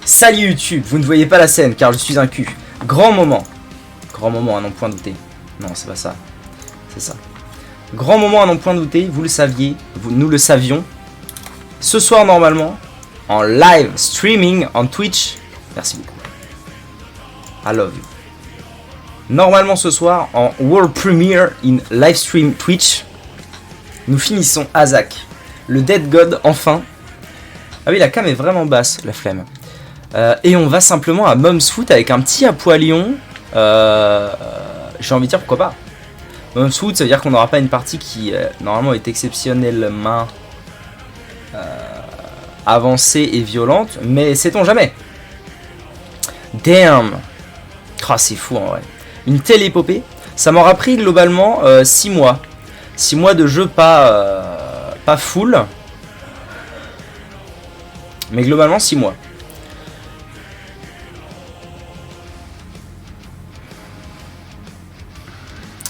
Salut YouTube, vous ne voyez pas la scène car je suis un cul. Grand moment. Grand moment à n'en point douter. Non, c'est pas ça. C'est ça. Grand moment à n'en point douter, vous le saviez, nous le savions. Ce soir normalement, en live streaming en Twitch. Merci beaucoup. I love you. Normalement ce soir, en World Premiere in live stream Twitch, nous finissons Azak, le Dead God enfin. Ah oui, la cam est vraiment basse, la flemme. Et on va simplement à Mom's Foot avec un petit à poilion. J'ai envie de dire pourquoi pas. Mom's Foot, ça veut dire qu'on n'aura pas une partie qui normalement est exceptionnellement avancée et violente, mais sait-on jamais. Damn. Oh, c'est fou en vrai. Une telle épopée, ça m'aura pris globalement 6 mois. 6 mois de jeu pas full. Mais globalement 6 mois.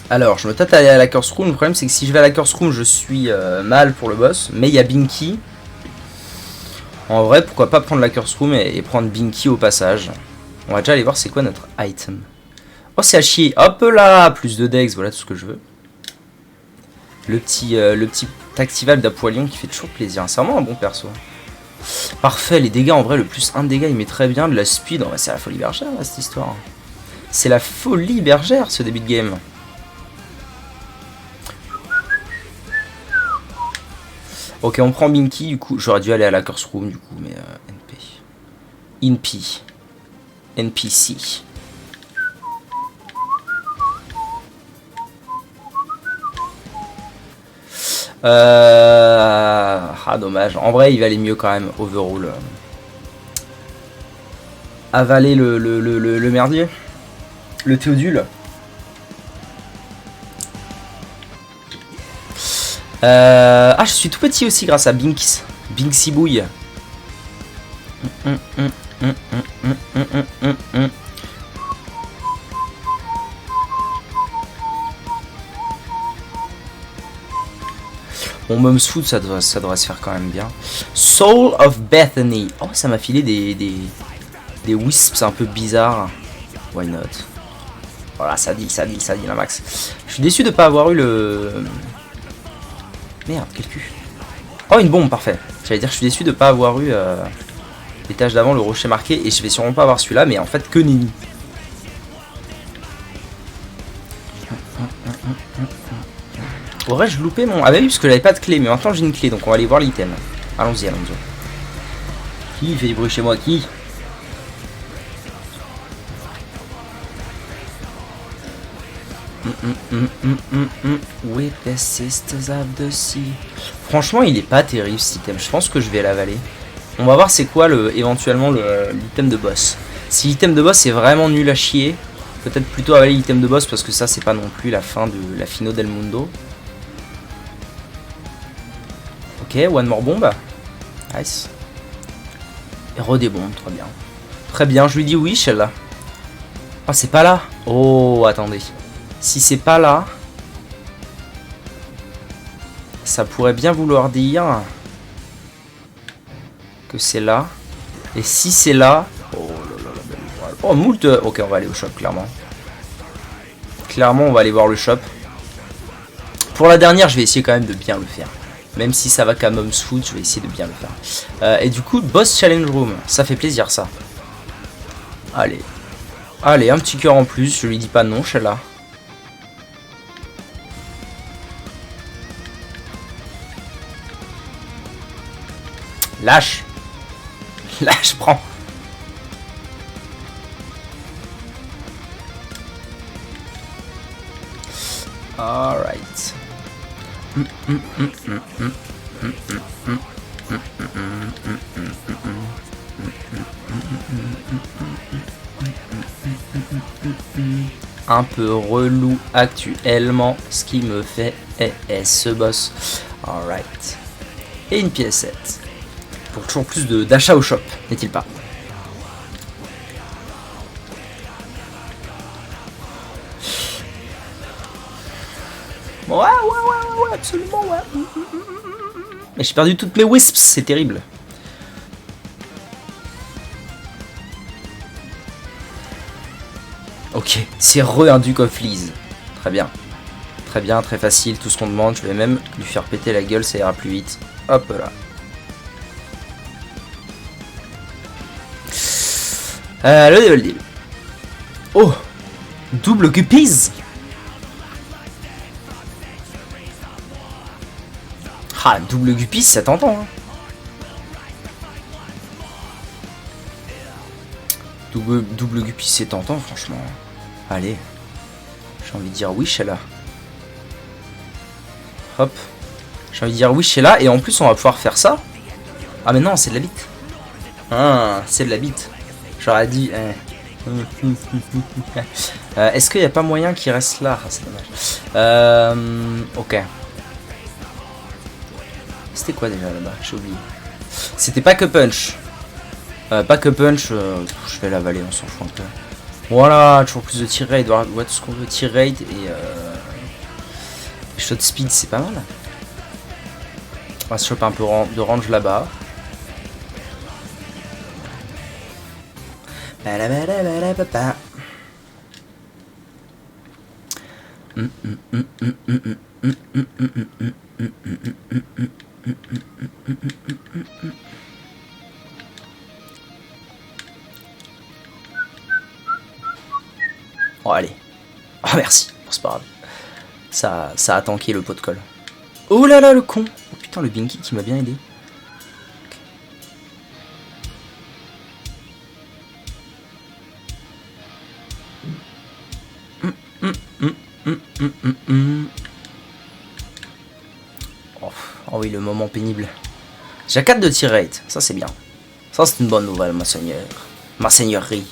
Alors, je me tâte à aller à la Curse Room. Le problème, c'est que si je vais à la Curse Room, je suis mal pour le boss. Mais il y a Binky. En vrai, pourquoi pas prendre la Curse Room et prendre Binky au passage. On va déjà aller voir c'est quoi notre item. Oh, c'est à chier. Hop là, plus de dex, voilà tout ce que je veux. Le petit Tactival d'Apoilion qui fait toujours plaisir. C'est vraiment un bon perso. Parfait, les dégâts en vrai, le plus 1 de dégâts, il met très bien. De la speed, en vrai, c'est la folie bergère là, cette histoire. C'est la folie bergère ce début de game. Ok, on prend Binky, du coup, j'aurais dû aller à la Curse Room, du coup, mais NPC. Ah, dommage. En vrai, il valait mieux quand même, overall. Avaler le merdier. Le Théodule. Ah, je suis tout petit aussi grâce à Binks. Binksy Bouille. Bon, Mom's Food, ça devrait se faire quand même bien. Soul of Bethany. Oh, ça m'a filé des wisps un peu bizarres. Why not? Voilà, ça dit la max. Je suis déçu de pas avoir eu le... Merde, quel cul. Oh, une bombe, parfait. J'allais dire, je suis déçu de pas avoir eu l'étage d'avant, le rocher marqué. Et je vais sûrement pas avoir celui-là, mais en fait, que nenni. Aurais-je loupé mon... Ah bah oui, parce que j'avais pas de clé, mais maintenant j'ai une clé, donc on va aller voir l'item. Allons-y, allons-y. Qui fait du bruit chez moi? Qui? With the Sisters of the Sea. Franchement, il est pas terrible cet item. Je pense que je vais l'avaler. On va voir c'est quoi éventuellement l'item de boss. Si l'item de boss est vraiment nul à chier, peut-être plutôt avaler l'item de boss parce que ça c'est pas non plus la fin de la Fino del Mundo. Ok, one more bomb. Nice. Et des bombes, très bien. Très bien, je lui dis oui, celle-là. Oh, c'est pas là. Oh, attendez. Si c'est pas là, ça pourrait bien vouloir dire que c'est là. Et si c'est là... Oh là là, la belle... Oh, moult... Ok, on va aller au shop, clairement. Clairement, on va aller voir le shop. Pour la dernière, je vais essayer quand même de bien le faire. Même si ça va qu'à Mom's Food, je vais essayer de bien le faire. Et du coup, Boss Challenge Room. Ça fait plaisir, ça. Allez. Allez, un petit cœur en plus. Je lui dis pas non, celle-là. Lâche. Lâche, prends. Alright. Un peu relou actuellement, ce qui me fait ce boss. Alright. Et une pièce 7. Pour toujours plus d'achat au shop, n'est-il pas? Ouais, absolument, ouais. Mais j'ai perdu toutes mes wisps, c'est terrible. Ok, c'est un Duke of Fleas. Très bien. Très bien, très facile, tout ce qu'on demande. Je vais même lui faire péter la gueule, ça ira plus vite. Hop là. Le Devil Deal. Oh, double Guppies. Ah, double Guppies, ça t'entend. Hein. Double Guppies, c'est tentant, franchement. Allez. J'ai envie de dire oui, Sheila. Hop. J'ai envie de dire oui, Sheila. Et en plus, on va pouvoir faire ça. Ah, mais non, c'est de la bite. Ah, c'est de la bite. J'aurais dit. Est-ce qu'il n'y a pas moyen qu'il reste là? Ah, c'est dommage. Ok. C'était quoi déjà là-bas? J'ai oublié. C'était pas que punch. Pas que punch. Je vais l'avaler, on s'en fout un peu. Voilà, toujours plus de tir rate. Voilà tout ce qu'on veut. Tir rate et shot speed, c'est pas mal. On va se choper un peu de range là-bas. Oh allez. Oh merci. Bon, c'est pas grave. Ça a tanké le pot de colle. Oh là là le con. Oh putain le Binky qui m'a bien aidé. Oh oui, le moment pénible. J'ai 4 de tir rate, ça c'est bien. Ça c'est une bonne nouvelle, ma seigneur. Ma seigneurie.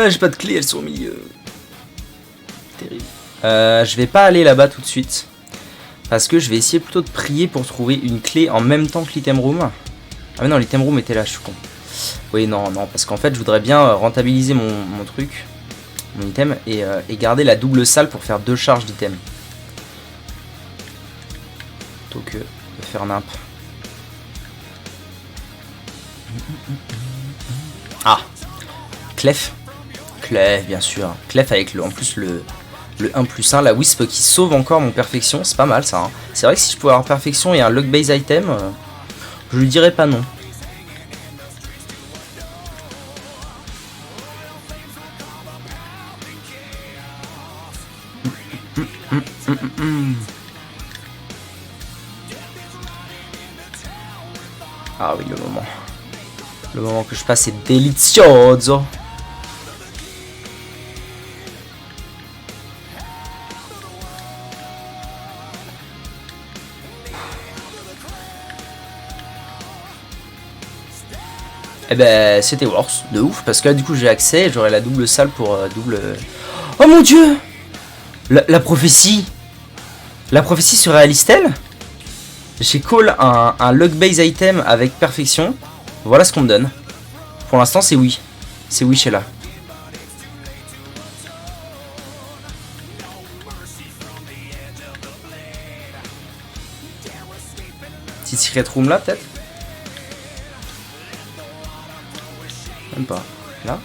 J'ai pas de clé, elles sont au milieu. Terrible. Je vais pas aller là-bas tout de suite. Parce que je vais essayer plutôt de prier pour trouver une clé en même temps que l'item room. Ah mais non, l'item room était là, je suis con. Oui, non, parce qu'en fait, je voudrais bien rentabiliser mon truc, mon item, et garder la double salle pour faire 2 charges d'item. Plutôt que de faire nimp. Ah, Clef, bien sûr. Clef avec en plus le 1+1, la Wisp qui sauve encore mon perfection, c'est pas mal ça. Hein. C'est vrai que si je pouvais avoir perfection et un luck base item, je lui dirais pas non. Ah oui, le moment. Le moment que je passe est delizioso. Eh ben, c'était worse, de ouf, parce que là, du coup, j'ai accès, j'aurai la double salle pour double... Oh mon dieu! La prophétie! La prophétie se réalise-t-elle? J'ai call un luck base item avec perfection. Voilà ce qu'on me donne. Pour l'instant, c'est oui. C'est oui, Sheila. Petite secret room là, peut-être? Même pas. Là?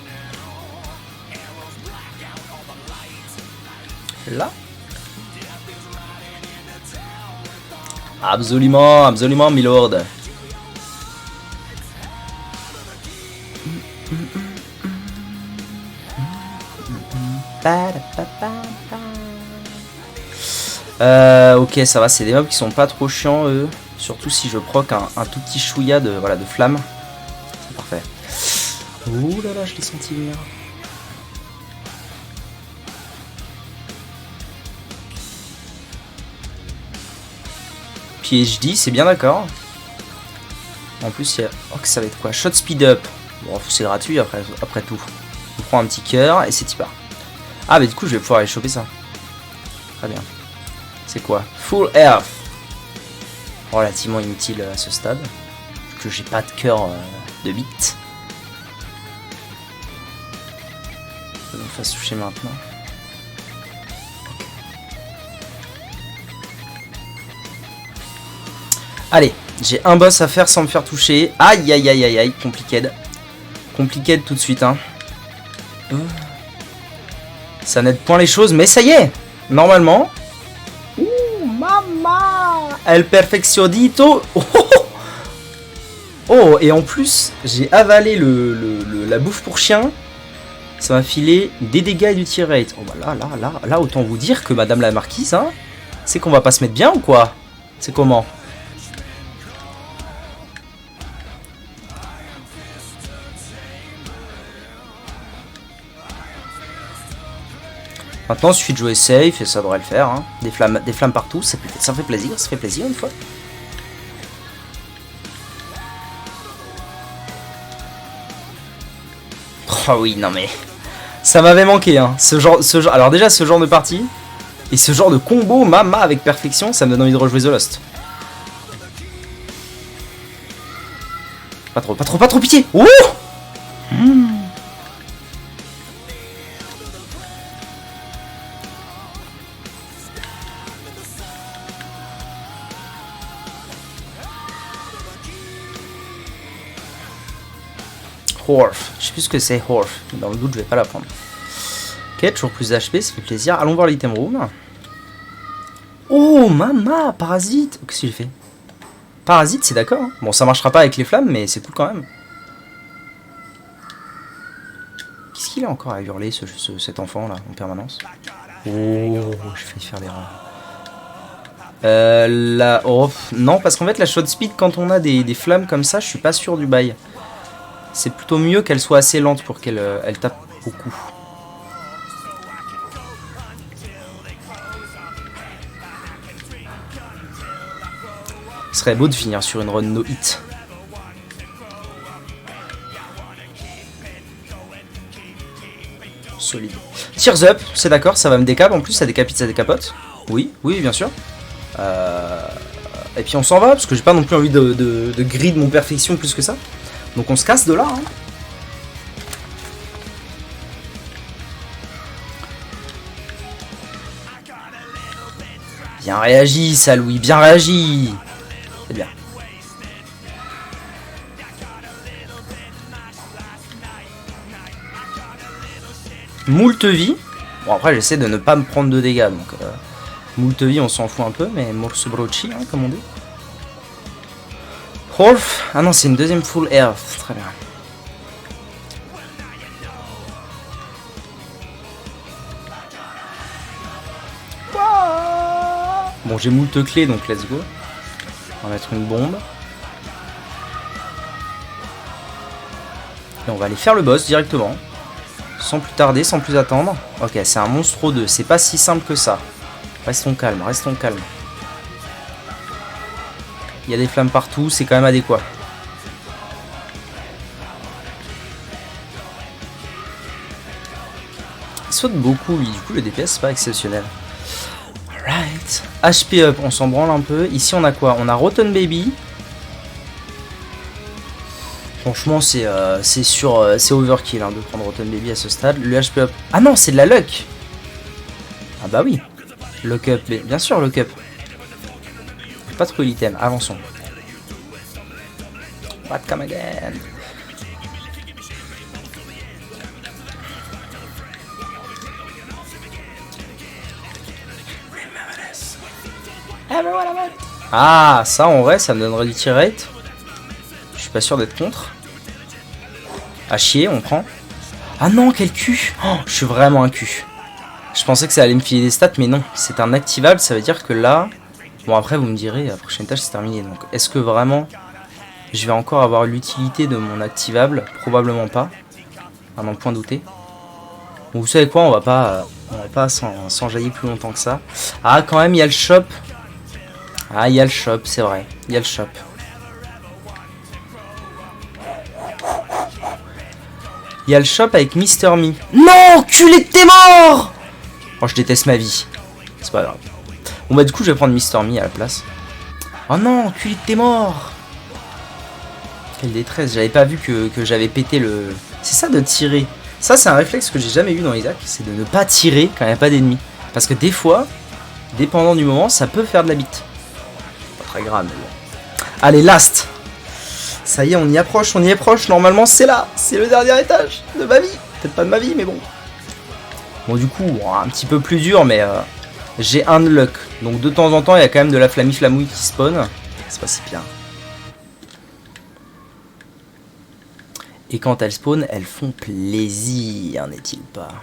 Là? Absolument, absolument, milord. Ok, ça va, c'est des mobs qui sont pas trop chiants, eux. Surtout si je proc un tout petit chouïa de flamme. C'est parfait. Ouh là là, je l'ai senti venir. PhD, c'est bien d'accord. En plus, il y a... Oh, que ça va être quoi? Shot speed up. Bon, c'est gratuit après tout. On prend un petit cœur et c'est y part. Ah, bah du coup, je vais pouvoir aller choper ça. Très bien. C'est quoi? Full Earth. Relativement inutile à ce stade. Vu que j'ai pas de cœur de bite. Je vais me faire toucher maintenant. Allez, j'ai un boss à faire sans me faire toucher. Aïe aïe aïe aïe aïe, compliqué. Compliqué tout de suite, hein. Ça n'aide point les choses, mais ça y est. Normalement. Ouh, maman. El perfeccionito. Oh, oh, et en plus, j'ai avalé la bouffe pour chien. Ça m'a filé des dégâts et du tir rate. Oh bah là, autant vous dire que madame la marquise, hein, c'est qu'on va pas se mettre bien ou quoi? C'est comment? Maintenant, il suffit de jouer safe et ça devrait le faire. Hein. Des flammes partout, ça fait plaisir une fois. Oh oui, non mais... Ça m'avait manqué, hein. Alors déjà, ce genre de partie, et ce genre de combo, mama, avec perfection, ça me donne envie de rejouer The Lost. Pas trop, pitié. Oh Horf, je sais plus ce que c'est Horf, dans le doute je vais pas la prendre. Ok, toujours plus d'HP, ça fait plaisir. Allons voir l'item room. Oh, mama, parasite. Qu'est-ce qu'il fait? Parasite, c'est d'accord. Hein. Bon, ça marchera pas avec les flammes, mais c'est cool quand même. Qu'est-ce qu'il a encore à hurler, cet enfant là, en permanence? Oh, j'ai failli faire l'erreur. Oh, non, parce qu'en fait, la shot speed, quand on a des flammes comme ça, je suis pas sûr du bail. C'est plutôt mieux qu'elle soit assez lente pour qu'elle tape beaucoup. Ce serait beau de finir sur une run no hit. Solide. Tears up, c'est d'accord, ça va me décap. En plus, ça décapite, ça décapote. Oui, bien sûr. Et puis on s'en va, parce que j'ai pas non plus envie de grid mon perfection plus que ça. Donc on se casse de là. Hein. Bien réagi, ça, Louis, bien réagi. C'est bien. Moult vie. Bon, après, j'essaie de ne pas me prendre de dégâts. Donc, moult vie, on s'en fout un peu, mais morse brochi, hein, comme on dit. Horf. Ah non, c'est une deuxième full health. Très bien. Bon, j'ai moult clés, donc let's go. On va mettre une bombe. Et on va aller faire le boss directement. Sans plus tarder, sans plus attendre. Ok, c'est un monstre 2. C'est pas si simple que ça. Restons calmes, restons calmes. Il y a des flammes partout, c'est quand même adéquat. Il saute beaucoup, lui. Du coup, le DPS, c'est pas exceptionnel. Alright. HP up, on s'en branle un peu. Ici, on a quoi? On a Rotten Baby. Franchement, c'est overkill hein, de prendre Rotten Baby à ce stade. Le HP up. Ah non, c'est de la luck. Ah bah oui. Lock up, bien sûr, lock up. Pas trop l'item, avançons. What come again? Ah, ça en vrai, ça me donnerait du tir rate. Je suis pas sûr d'être contre. À chier, on prend. Ah non, quel cul! Oh, je suis vraiment un cul. Je pensais que ça allait me filer des stats, mais non. C'est un activable, ça veut dire que là... Bon, après, vous me direz, la prochaine tâche, c'est terminé. Donc, est-ce que vraiment, je vais encore avoir l'utilité de mon activable? Probablement pas. À n'en point douter. Bon, vous savez quoi, on va pas s'enjailler plus longtemps que ça. Ah, quand même, il y a le shop. Ah, il y a le shop, c'est vrai. Il y a le shop. Il y a le shop avec Mr. Me. Non, culé, t'es mort! Oh, je déteste ma vie. C'est pas grave. Bon bah du coup je vais prendre Mr. Me à la place. Oh non, culé, t'es mort! Quelle détresse, j'avais pas vu que j'avais pété le... C'est ça de tirer. Ça c'est un réflexe que j'ai jamais eu dans Isaac, c'est de ne pas tirer quand il n'y a pas d'ennemis. Parce que des fois, dépendant du moment, ça peut faire de la bite. Pas très grave mais bon. Allez, last! Ça y est, on y approche, normalement c'est là! C'est le dernier étage de ma vie! Peut-être pas de ma vie, mais bon. Bon, du coup, un petit peu plus dur, mais j'ai un luck. Donc de temps en temps, il y a quand même de la flamouille qui spawn. C'est pas si bien. Et quand elles spawnent, elles font plaisir, n'est-il pas?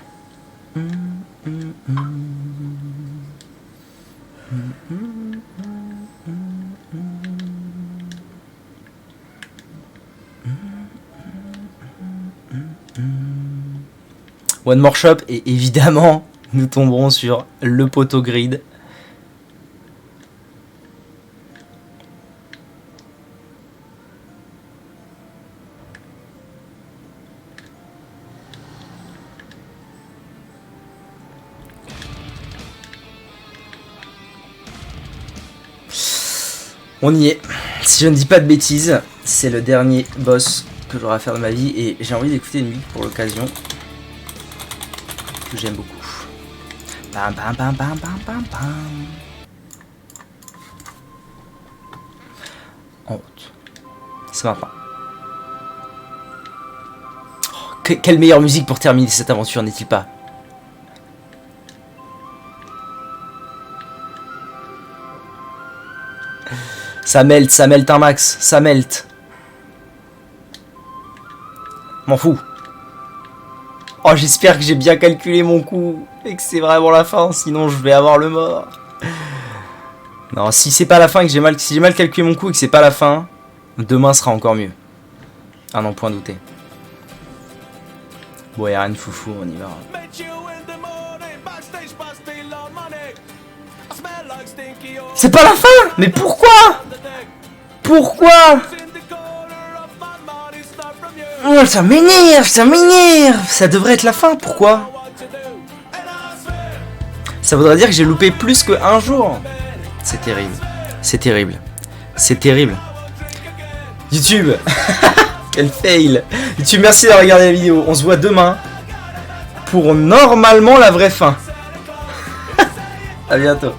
One more shop, et évidemment, nous tomberons sur le poteau grid. On y est. Si je ne dis pas de bêtises, c'est le dernier boss que j'aurai à faire de ma vie et j'ai envie d'écouter une musique pour l'occasion que j'aime beaucoup. Bam bam bam bam bam bam bam. En route. C'est maintenant. Oh, quelle meilleure musique pour terminer cette aventure, n'est-il pas? Ça melt un max, ça melt. M'en fous. Oh, j'espère que j'ai bien calculé mon coup et que c'est vraiment la fin, sinon je vais avoir le mort. Non, si c'est pas la fin et que si j'ai mal calculé mon coup et que c'est pas la fin, demain sera encore mieux. À n'en point douter. Bon, y'a rien de foufou, on y va. C'est pas la fin! Mais pourquoi? Pourquoi? Oh, ça m'énerve, ça m'énerve. Ça devrait être la fin, pourquoi? Ça voudrait dire que j'ai loupé plus qu'un jour. C'est terrible, c'est terrible, c'est terrible. YouTube. Quel fail. YouTube, merci d'avoir regardé la vidéo. On se voit demain pour normalement la vraie fin. À bientôt.